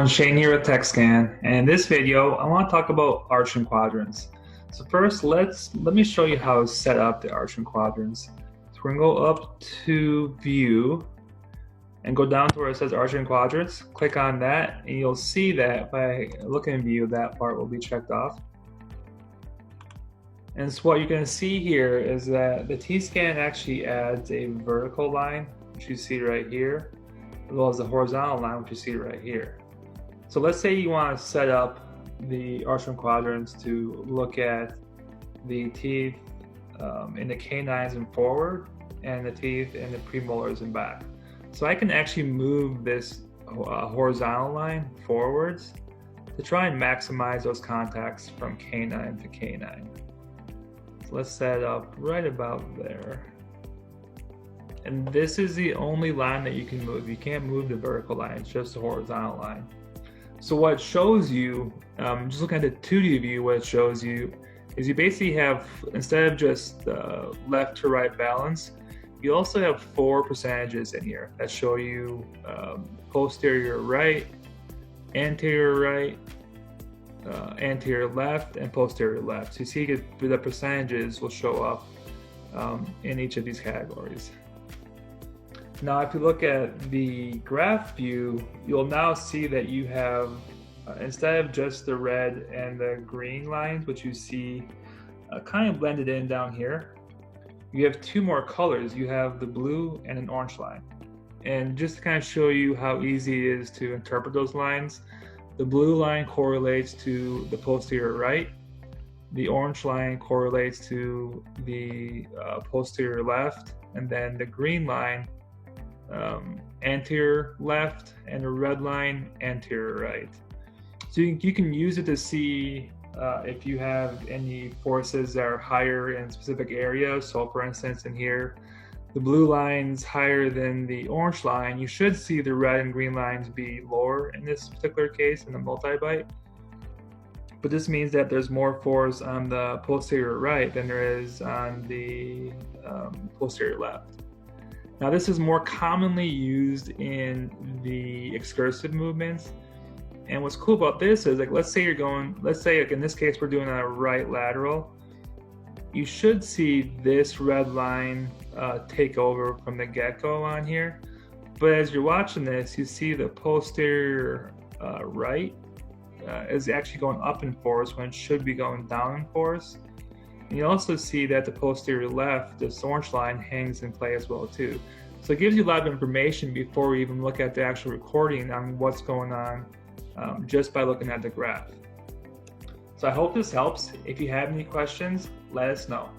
everyone, Shane here with TechScan, and in this video I want to talk about arcs and quadrants. So first let me show you how to set up the arcs and quadrants. So we're going to go up to View and go down to where it says arcs and quadrants. Click on that and you'll see that by looking in View that part will be checked off. And so what you're going to see here is that the T-scan actually adds a vertical line, which you see right here, as well as the horizontal line, which you see right here. So let's say you want to set up the arcs and quadrants to look at the teeth in the canines and forward, and the teeth in the premolars and back. So I can actually move this horizontal line forwards to try and maximize those contacts from canine to canine. So let's set it up right about there. And this is the only line that you can move. You can't move the vertical line, it's just the horizontal line. So what it shows you, just looking at the 2D view, what it shows you is you basically have, instead of just left to right balance, you also have 4 percentages in here that show you posterior right, anterior left, and posterior left. So you see the percentages will show up in each of these categories. Now, if you look at the graph view, you'll now see that you have, instead of just the red and the green lines, which you see kind of blended in down here, you have 2 more colors. You have the blue and an orange line. And just to kind of show you how easy it is to interpret those lines, the blue line correlates to the posterior right, the orange line correlates to the posterior left, and then the green line anterior left, and the red line anterior right. So you can use it to see if you have any forces that are higher in specific areas. So for instance, in here, the blue line's higher than the orange line. You should see the red and green lines be lower in this particular case in the multi-bite. But this means that there's more force on the posterior right than there is on the posterior left. Now, this is more commonly used in the excursive movements. And what's cool about this is, like, let's say like in this case, we're doing a right lateral. You should see this red line take over from the get-go on here. But as you're watching this, you see the posterior right is actually going up in force when it should be going down in force. And you also see that the posterior left, this orange line, hangs in play as well too. So it gives you a lot of information before we even look at the actual recording on what's going on just by looking at the graph. So I hope this helps. If you have any questions, let us know.